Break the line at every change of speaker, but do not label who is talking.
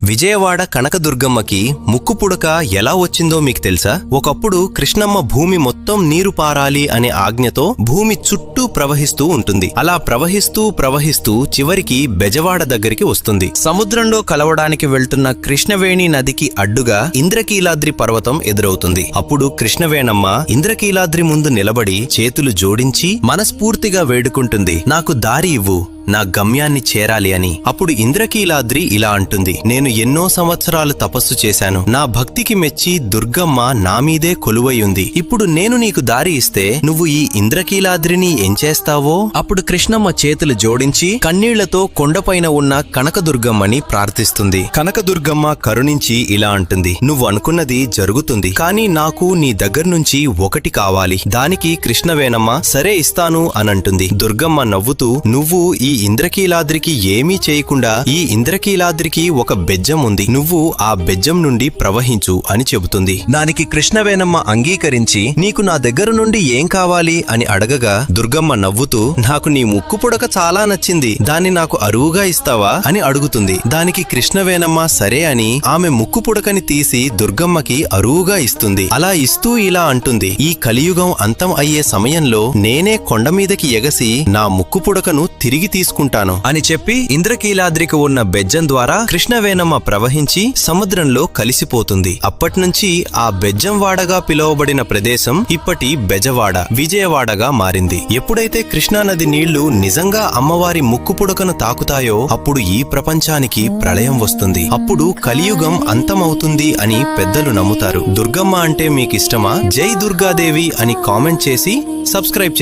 విజయవాడ కనకదుర్గమ్మకి ముక్కు పుడక ఎలా వచ్చిందో మీకు తెలుసా? ఒకప్పుడు కృష్ణమ్మ భూమి మొత్తం నీరు పారాలి అనే ఆజ్ఞతో భూమి చుట్టూ ప్రవహిస్తూ ఉంటుంది. అలా ప్రవహిస్తూ చివరికి బెజవాడ దగ్గరికి వస్తుంది. సముద్రంలో కలవడానికి వెళ్తున్న కృష్ణవేణి నదికి అడ్డుగా ఇంద్రకీలాద్రి పర్వతం ఎదురవుతుంది. అప్పుడు కృష్ణవేణమ్మ ఇంద్రకీలాద్రి ముందు నిలబడి చేతులు జోడించి మనస్ఫూర్తిగా వేడుకుంటుంది, నాకు దారి ఇవ్వు, నా గమ్యాన్ని చేరాలి అని. అప్పుడు ఇంద్రకీలాద్రి ఇలా అంటుంది, నేను ఎన్నో సంవత్సరాలు తపస్సు చేశాను. నా భక్తికి మెచ్చి దుర్గమ్మ నా మీదే కొలువై ఉంది. ఇప్పుడు నేను నీకు దారి ఇస్తే నువ్వు ఈ ఇంద్రకీలాద్రిని ఏం చేస్తావో? అప్పుడు కృష్ణమ్మ చేతులు జోడించి కన్నీళ్లతో కొండపైన ఉన్న కనకదుర్గమ్మని ప్రార్థిస్తుంది. కనకదుర్గమ్మ కరుణించి ఇలా అంటుంది, నువ్వు అనుకున్నది జరుగుతుంది, కానీ నాకు నీ దగ్గర నుంచి ఒకటి కావాలి. దానికి కృష్ణవేణమ్మ సరే ఇస్తాను అనంటుంది. దుర్గమ్మ నవ్వుతూ, నువ్వు ఈ ఇంద్రకీలాద్రికి ఏమీ చేయకుండా ఈ ఇంద్రకీలాద్రికి ఒక బెజ్జం ఉంది, నువ్వు ఆ బెజ్జం నుండి ప్రవహించు అని చెబుతుంది. దానికి కృష్ణవేణమ్మ అంగీకరించి నీకు నా దగ్గర నుండి ఏం కావాలి అని అడగగా దుర్గమ్మ నవ్వుతూ, నాకు నీ ముక్కు పుడక చాలా నచ్చింది, దాన్ని నాకు అరువుగా ఇస్తావా అని అడుగుతుంది. దానికి కృష్ణవేణమ్మ సరే అని ఆమె ముక్కు పుడకని తీసి దుర్గమ్మకి అరువుగా ఇస్తుంది. అలా ఇస్తూ ఇలా అంటుంది, ఈ కలియుగం అంతం అయ్యే సమయంలో నేనే కొండ మీదకి ఎగసి నా ముక్కు పుడకను తిరిగి తీసుకుంటాను అని చెప్పి ఇంద్రకీలాద్రికి ఉన్న బెజ్జం ద్వారా కృష్ణవేణమ్మ ప్రవహించి సముద్రంలో కలిసిపోతుంది. అప్పట్నుంచి ఆ బెజ్జం వాడగా పిలువబడిన ప్రదేశం ఇప్పటి బెజవాడ, విజయవాడగా మారింది. ఎప్పుడైతే కృష్ణానది నీళ్లు నిజంగా అమ్మవారి ముక్కు పుడకను తాకుతాయో అప్పుడు ఈ ప్రపంచానికి ప్రళయం వస్తుంది. అప్పుడు కలియుగం అంతమవుతుంది అని పెద్దలు నమ్ముతారు. దుర్గమ్మ అంటే మీకిష్టమా? జై దుర్గాదేవి అని కామెంట్ చేసి సబ్స్క్రైబ్